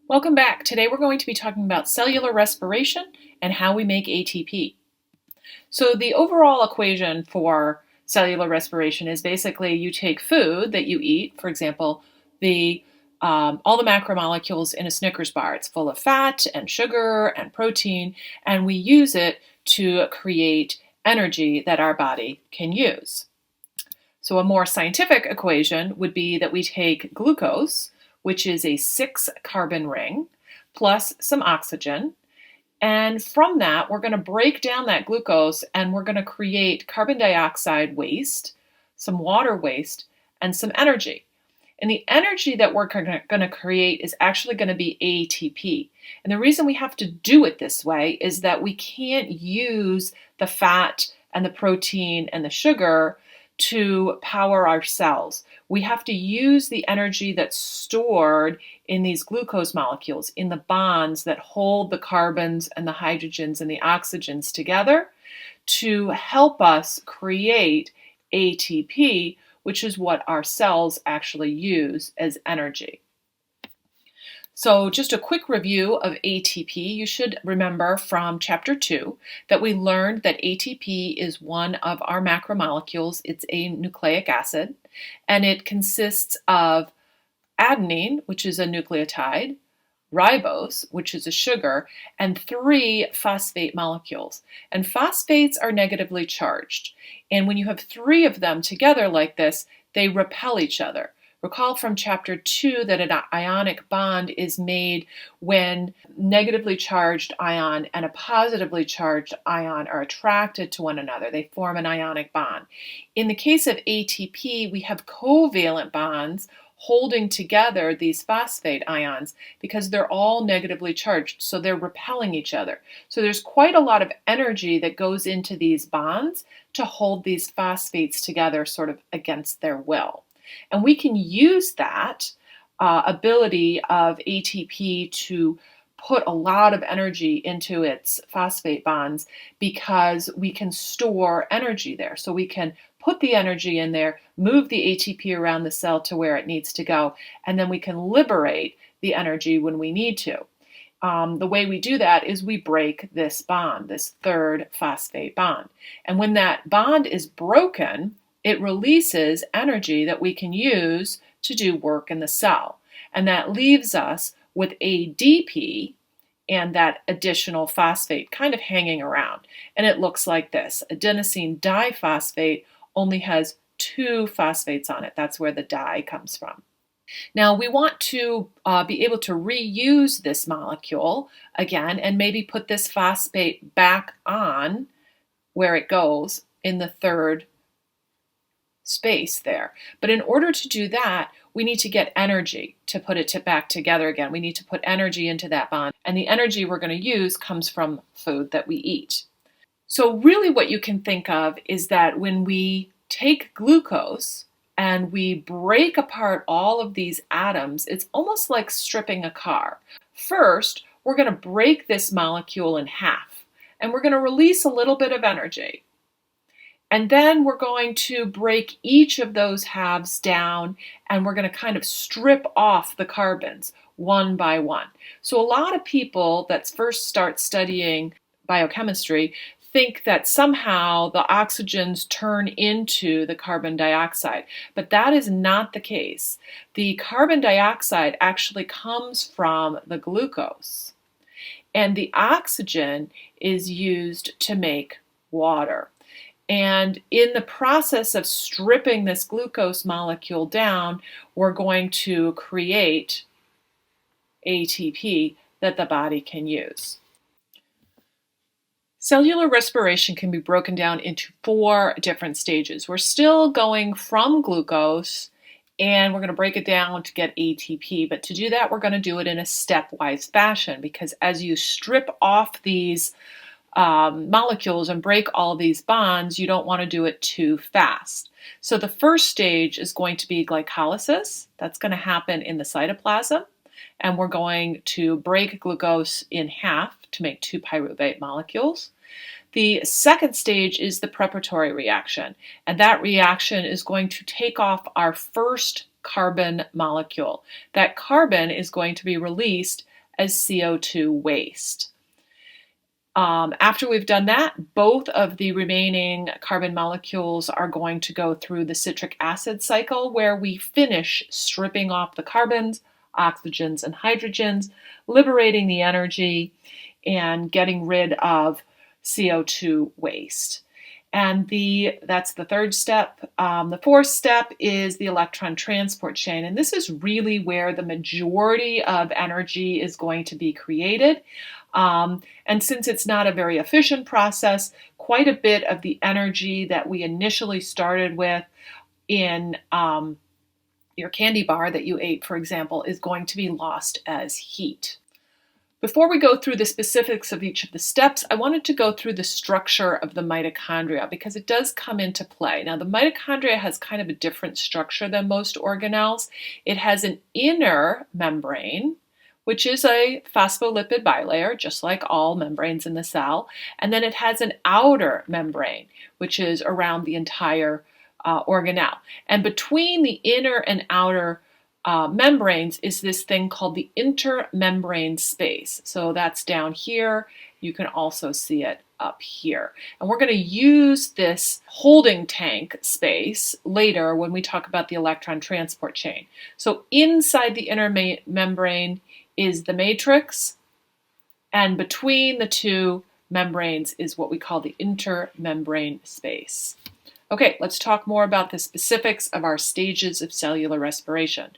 Welcome back. Today we're going to be talking about cellular respiration and how we make ATP. So the overall equation for cellular respiration is basically you take food that you eat, for example, all the macromolecules in a Snickers bar. It's full of fat and sugar and protein, and we use it to create energy that our body can use. So a more scientific equation would be that we take glucose, which is a 6-carbon ring, plus some oxygen. And from that, we're going to break down that glucose and we're going to create carbon dioxide waste, some water waste, and some energy. And the energy that we're going to create is actually going to be ATP. And the reason we have to do it this way is that we can't use the fat and the protein and the sugar to power our cells. We have to use the energy that's stored in these glucose molecules, in the bonds that hold the carbons and the hydrogens and the oxygens together to help us create ATP, which is what our cells actually use as energy. So just a quick review of ATP. You should remember from chapter 2 that we learned that ATP is one of our macromolecules. It's a nucleic acid, and it consists of adenine, which is a nucleotide, ribose, which is a sugar, and 3 phosphate molecules. And phosphates are negatively charged. And when you have 3 of them together like this, they repel each other. Recall from chapter 2 that an ionic bond is made when negatively charged ion and a positively charged ion are attracted to one another. They form an ionic bond. In the case of ATP, we have covalent bonds holding together these phosphate ions because they're all negatively charged, so they're repelling each other. So there's quite a lot of energy that goes into these bonds to hold these phosphates together sort of against their will. And we can use that ability of ATP to put a lot of energy into its phosphate bonds because we can store energy there. So we can put the energy in there, move the ATP around the cell to where it needs to go, and then we can liberate the energy when we need to. The way we do that is we break this bond, this 3rd phosphate bond. And when that bond is broken, it releases energy that we can use to do work in the cell. And that leaves us with ADP and that additional phosphate kind of hanging around. And it looks like this. Adenosine diphosphate only has 2 phosphates on it. That's where the di comes from. Now we want to be able to reuse this molecule again and maybe put this phosphate back on where it goes in the 3rd space there. But in order to do that, we need to get energy to put it back together again. We need to put energy into that bond. And the energy we're going to use comes from food that we eat. So really what you can think of is that when we take glucose and we break apart all of these atoms, it's almost like stripping a car. First, we're going to break this molecule in half, and we're going to release a little bit of energy. And then we're going to break each of those halves down and we're going to kind of strip off the carbons one by one. So a lot of people that first start studying biochemistry think that somehow the oxygens turn into the carbon dioxide, but that is not the case. The carbon dioxide actually comes from the glucose, and the oxygen is used to make water. And in the process of stripping this glucose molecule down, we're going to create ATP that the body can use. Cellular respiration can be broken down into 4 different stages. We're still going from glucose and we're going to break it down to get ATP. But to do that, we're going to do it in a stepwise fashion because as you strip off these molecules and break all these bonds, you don't want to do it too fast. So the first stage is going to be glycolysis. That's going to happen in the cytoplasm. And we're going to break glucose in half to make 2 pyruvate molecules. The second stage is the preparatory reaction. And that reaction is going to take off our first carbon molecule. That carbon is going to be released as CO2 waste. After we've done that, both of the remaining carbon molecules are going to go through the citric acid cycle, where we finish stripping off the carbons, oxygens, and hydrogens, liberating the energy, and getting rid of CO2 waste. And that's the third step. The fourth step is the electron transport chain. And this is really where the majority of energy is going to be created. And since it's not a very efficient process, quite a bit of the energy that we initially started with in your candy bar that you ate, for example, is going to be lost as heat. Before we go through the specifics of each of the steps, I wanted to go through the structure of the mitochondria because it does come into play. Now, the mitochondria has kind of a different structure than most organelles. It has an inner membrane, which is a phospholipid bilayer, just like all membranes in the cell. And then it has an outer membrane, which is around the entire organelle. And between the inner and outer membranes is this thing called the intermembrane space. So that's down here. You can also see it up here. And we're going to use this holding tank space later when we talk about the electron transport chain. So inside the inner membrane is the matrix, and between the two membranes is what we call the intermembrane space. Okay, let's talk more about the specifics of our stages of cellular respiration.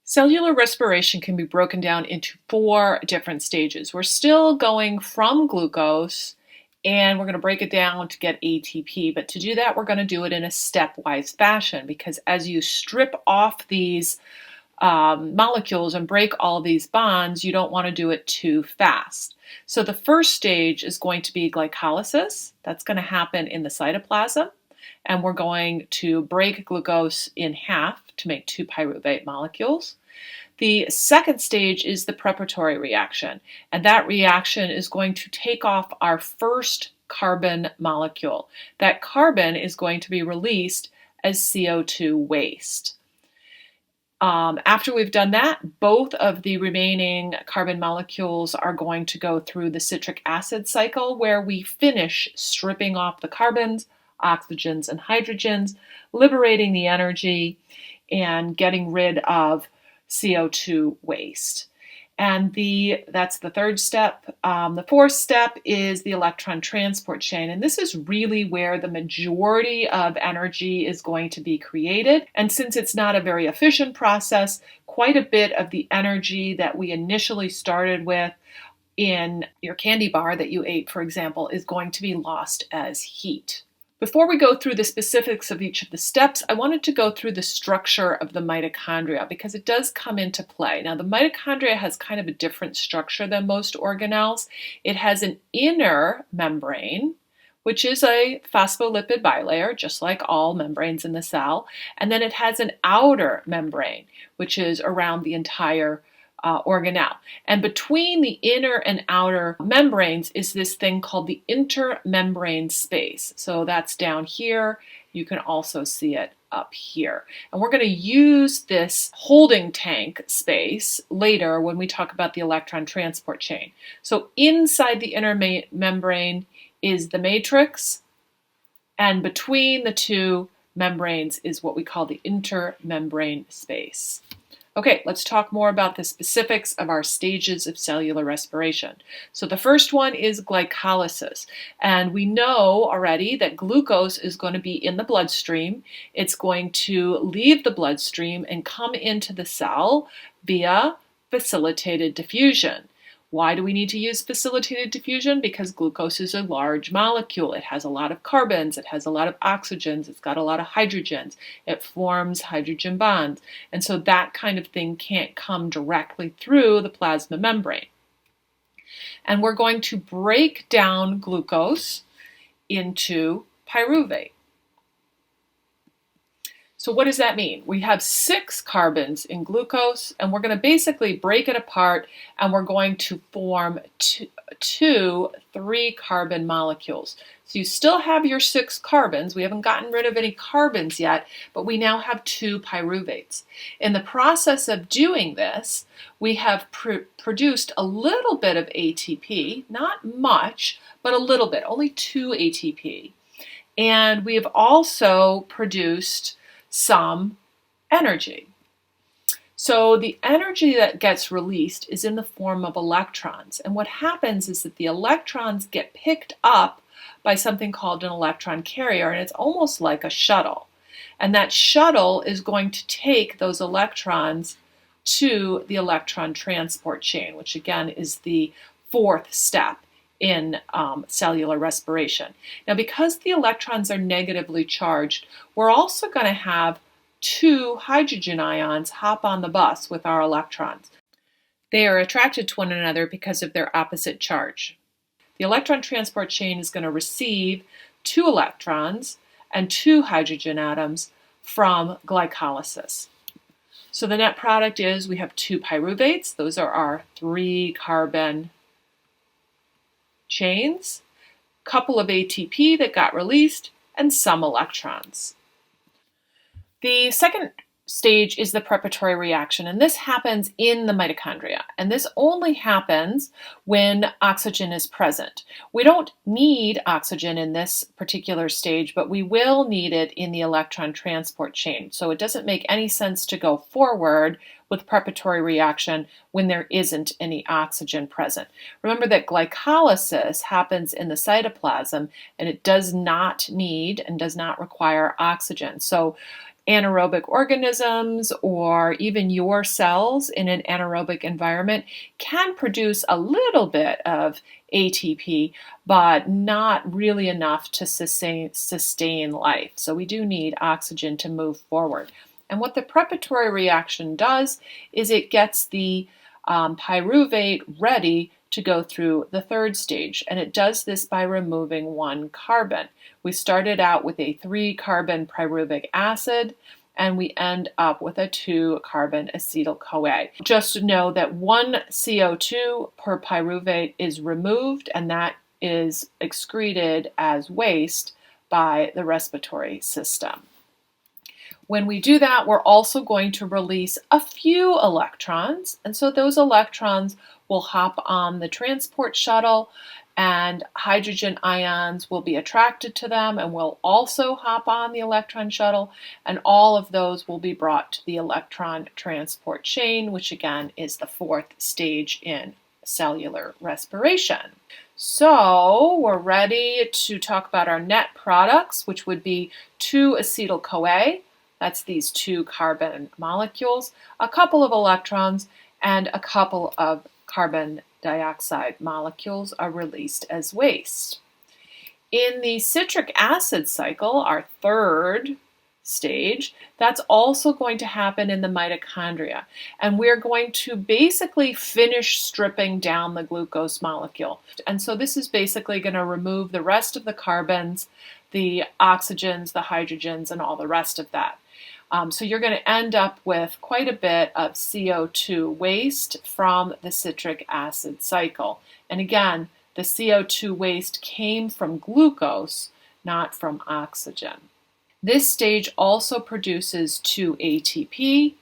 Cellular respiration can be broken down into 4 different stages. We're still going from glucose, and we're going to break it down to get ATP. But to do that, we're going to do it in a stepwise fashion, because as you strip off these molecules and break all these bonds, you don't want to do it too fast. So the first stage is going to be glycolysis. That's going to happen in the cytoplasm. And we're going to break glucose in half to make 2 pyruvate molecules. The second stage is the preparatory reaction, and that reaction is going to take off our first carbon molecule. That carbon is going to be released as CO2 waste. After we've done that, both of the remaining carbon molecules are going to go through the citric acid cycle, where we finish stripping off the carbons, oxygens, and hydrogens, liberating the energy, and getting rid of CO2 waste. And that's the third step. The fourth step is the electron transport chain. And this is really where the majority of energy is going to be created. And since it's not a very efficient process, quite a bit of the energy that we initially started with in your candy bar that you ate, for example, is going to be lost as heat. Before we go through the specifics of each of the steps, I wanted to go through the structure of the mitochondria because it does come into play. Now, the mitochondria has kind of a different structure than most organelles. It has an inner membrane, which is a phospholipid bilayer, just like all membranes in the cell. And then it has an outer membrane, which is around the entire organelle. And between the inner and outer membranes is this thing called the intermembrane space. So that's down here. You can also see it up here. And we're going to use this holding tank space later when we talk about the electron transport chain. So inside the inner membrane is the matrix, and between the two membranes is what we call the intermembrane space. Okay, let's talk more about the specifics of our stages of cellular respiration. So the first one is glycolysis. And we know already that glucose is going to be in the bloodstream. It's going to leave the bloodstream and come into the cell via facilitated diffusion. Why do we need to use facilitated diffusion? Because glucose is a large molecule. It has a lot of carbons, it has a lot of oxygens, it's got a lot of hydrogens, it forms hydrogen bonds. And so that kind of thing can't come directly through the plasma membrane. And we're going to break down glucose into pyruvate. So what does that mean? We have 6 carbons in glucose, and we're going to basically break it apart, and we're going to form two 3-carbon molecules. So you still have your 6 carbons. We haven't gotten rid of any carbons yet, but we now have 2 pyruvates. In the process of doing this, we have produced a little bit of ATP, not much, but a little bit, only 2 ATP. And we have also produced some energy. So the energy that gets released is in the form of electrons. And what happens is that the electrons get picked up by something called an electron carrier, and it's almost like a shuttle. And that shuttle is going to take those electrons to the electron transport chain, which again is the 4th step in cellular respiration. Now, because the electrons are negatively charged, we're also going to have 2 hydrogen ions hop on the bus with our electrons. They are attracted to one another because of their opposite charge. The electron transport chain is going to receive 2 electrons and 2 hydrogen atoms from glycolysis. So the net product is we have 2 pyruvates. Those are our 3-carbon chains, a couple of ATP that got released, and some electrons. The second stage is the preparatory reaction, and this happens in the mitochondria. And this only happens when oxygen is present. We don't need oxygen in this particular stage, but we will need it in the electron transport chain. So it doesn't make any sense to go forward with preparatory reaction when there isn't any oxygen present. Remember that glycolysis happens in the cytoplasm, and it does not need and does not require oxygen. So anaerobic organisms or even your cells in an anaerobic environment can produce a little bit of ATP, but not really enough to sustain life. So we do need oxygen to move forward. And what the preparatory reaction does is it gets the pyruvate ready to go through the 3rd stage, and it does this by removing 1 carbon. We started out with a 3-carbon pyruvic acid, and we end up with a 2-carbon acetyl-CoA. Just know that 1 CO2 per pyruvate is removed, and that is excreted as waste by the respiratory system. When we do that, we're also going to release a few electrons, and so those electrons will hop on the transport shuttle, and hydrogen ions will be attracted to them and will also hop on the electron shuttle, and all of those will be brought to the electron transport chain, which again is the 4th stage in cellular respiration. So we're ready to talk about our net products, which would be 2 acetyl-CoA, that's these 2 carbon molecules, a couple of electrons, and a couple of carbon dioxide molecules are released as waste. In the citric acid cycle, our 3rd stage, that's also going to happen in the mitochondria. And we're going to basically finish stripping down the glucose molecule. And so this is basically going to remove the rest of the carbons, the oxygens, the hydrogens, and all the rest of that. So you're going to end up with quite a bit of CO2 waste from the citric acid cycle. And again, the CO2 waste came from glucose, not from oxygen. This stage also produces 2 ATP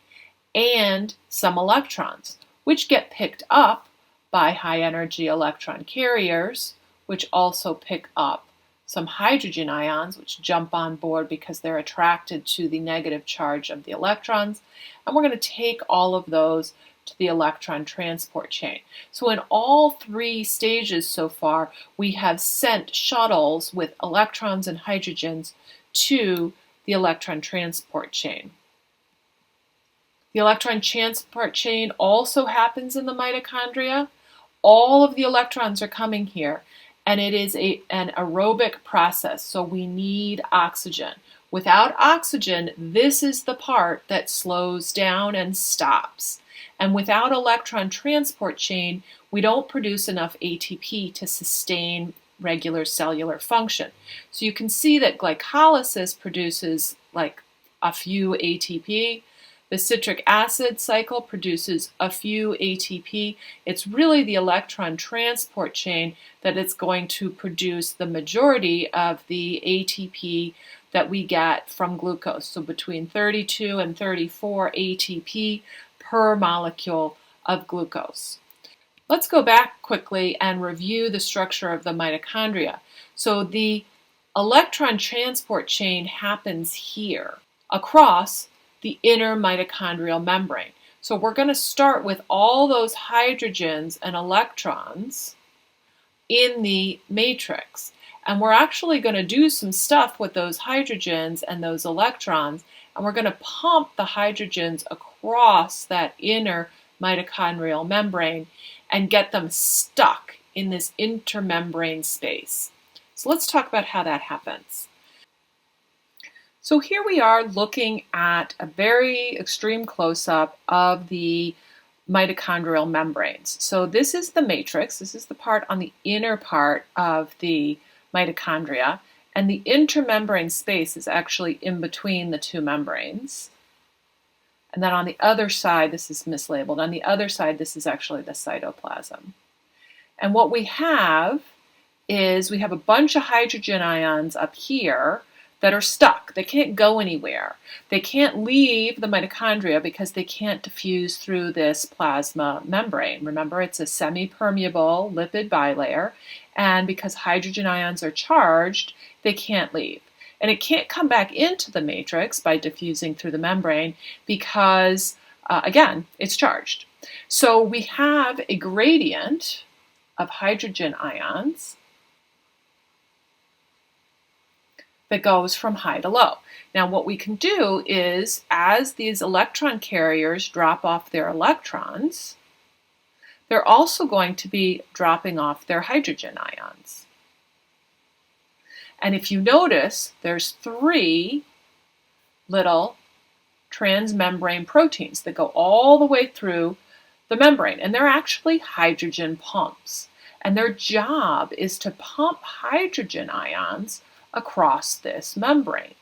and some electrons, which get picked up by high-energy electron carriers, which also pick up some hydrogen ions, which jump on board because they're attracted to the negative charge of the electrons. And we're going to take all of those to the electron transport chain. So in all 3 stages so far, we have sent shuttles with electrons and hydrogens to the electron transport chain. The electron transport chain also happens in the mitochondria. All of the electrons are coming here, and it is an aerobic process, so we need oxygen. Without oxygen, this is the part that slows down and stops. And without electron transport chain, we don't produce enough ATP to sustain regular cellular function. So you can see that glycolysis produces like a few ATP. The citric acid cycle produces a few ATP. It's really the electron transport chain that is going to produce the majority of the ATP that we get from glucose. So between 32 and 34 ATP per molecule of glucose. Let's go back quickly and review the structure of the mitochondria. So the electron transport chain happens here across the inner mitochondrial membrane. So we're going to start with all those hydrogens and electrons in the matrix. And we're actually going to do some stuff with those hydrogens and those electrons, and we're going to pump the hydrogens across that inner mitochondrial membrane and get them stuck in this intermembrane space. So let's talk about how that happens. So here we are looking at a very extreme close-up of the mitochondrial membranes. So this is the matrix. This is the part on the inner part of the mitochondria, and the intermembrane space is actually in between the two membranes. And then on the other side, this is mislabeled. On the other side, this is actually the cytoplasm. And what we have is we have a bunch of hydrogen ions up here that are stuck. They can't go anywhere. They can't leave the mitochondria because they can't diffuse through this plasma membrane. Remember, it's a semi-permeable lipid bilayer, and because hydrogen ions are charged, they can't leave. And it can't come back into the matrix by diffusing through the membrane because, again, it's charged. So we have a gradient of hydrogen ions that goes from high to low. Now what we can do is, as these electron carriers drop off their electrons, they're also going to be dropping off their hydrogen ions. And if you notice, there's 3 little transmembrane proteins that go all the way through the membrane, and they're actually hydrogen pumps. And their job is to pump hydrogen ions across this membrane.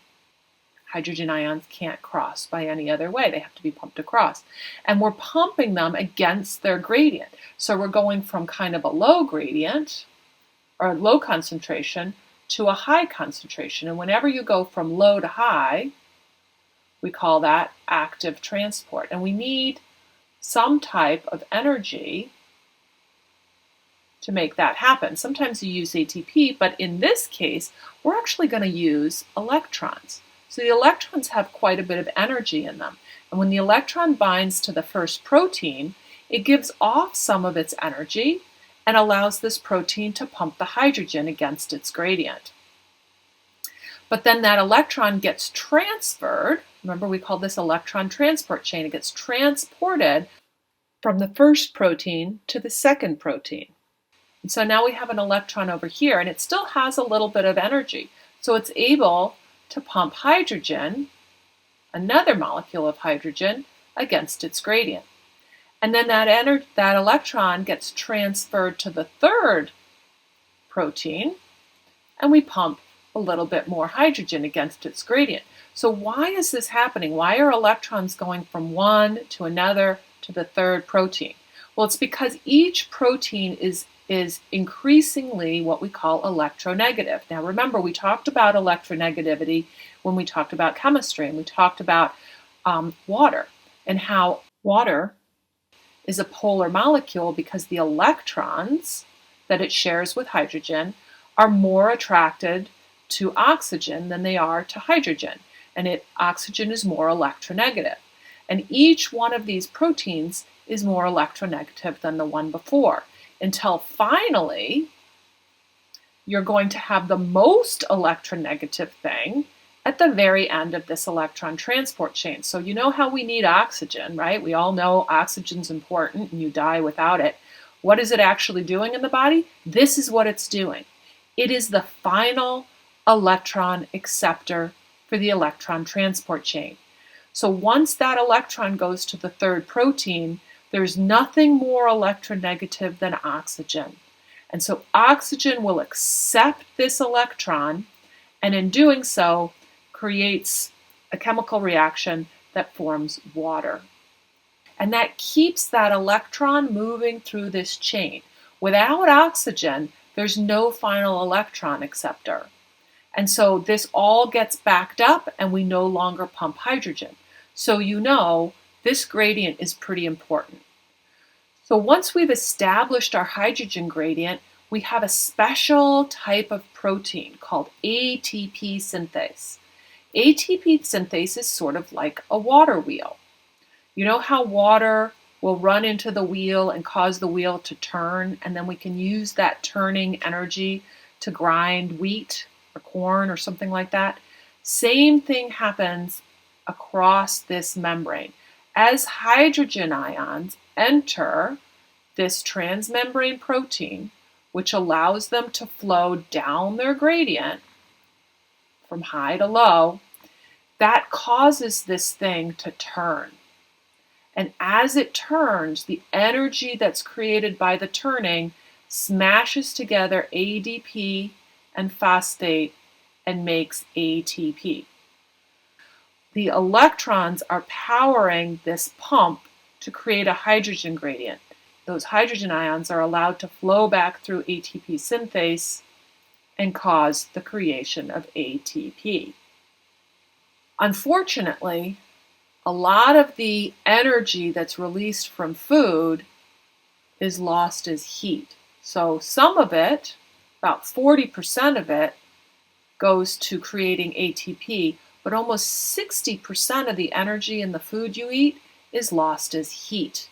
Hydrogen ions can't cross by any other way. They have to be pumped across. And we're pumping them against their gradient. So we're going from kind of a low gradient, or low concentration, to a high concentration. And whenever you go from low to high, we call that active transport. And we need some type of energy to make that happen. Sometimes you use ATP, but in this case, we're actually going to use electrons. So the electrons have quite a bit of energy in them. And when the electron binds to the first protein, it gives off some of its energy and allows this protein to pump the hydrogen against its gradient. But then that electron gets transferred. Remember, we call this electron transport chain. It gets transported from the first protein to the second protein. And so now we have an electron over here, and it still has a little bit of energy. So it's able to pump hydrogen, another molecule of hydrogen, against its gradient. And then that electron gets transferred to the third protein, and we pump a little bit more hydrogen against its gradient. So why is this happening? Why are electrons going from one to another to the third protein? Well, it's because each protein is increasingly what we call electronegative. Now remember, we talked about electronegativity when we talked about chemistry, and we talked about water, and how water is a polar molecule because the electrons that it shares with hydrogen are more attracted to oxygen than they are to hydrogen, and oxygen is more electronegative. And each one of these proteins is more electronegative than the one before, until finally you're going to have the most electronegative thing at the very end of this electron transport chain. So you know how we need oxygen, right? We all know oxygen's important and you die without it. What is it actually doing in the body? This is what it's doing. It is the final electron acceptor for the electron transport chain. So once that electron goes to the third protein, there's nothing more electronegative than oxygen. And so oxygen will accept this electron, and in doing so, creates a chemical reaction that forms water. And that keeps that electron moving through this chain. Without oxygen, there's no final electron acceptor. And so this all gets backed up and we no longer pump hydrogen. So you know this gradient is pretty important. So once we've established our hydrogen gradient, we have a special type of protein called ATP synthase. ATP synthase is sort of like a water wheel. You know how water will run into the wheel and cause the wheel to turn, and then we can use that turning energy to grind wheat or corn or something like that? Same thing happens across this membrane. As hydrogen ions enter this transmembrane protein, which allows them to flow down their gradient from high to low, that causes this thing to turn. And as it turns, the energy that's created by the turning smashes together ADP and phosphate and makes ATP. The electrons are powering this pump to create a hydrogen gradient. Those hydrogen ions are allowed to flow back through ATP synthase and cause the creation of ATP. Unfortunately, a lot of the energy that's released from food is lost as heat. So some of it, about 40% of it, goes to creating ATP, but almost 60% of the energy in the food you eat is lost as heat.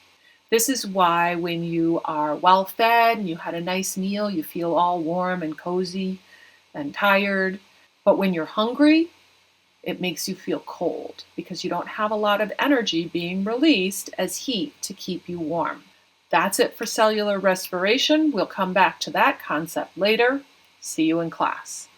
This is why when you are well fed and you had a nice meal, you feel all warm and cozy and tired. But when you're hungry, it makes you feel cold because you don't have a lot of energy being released as heat to keep you warm. That's it for cellular respiration. We'll come back to that concept later. See you in class.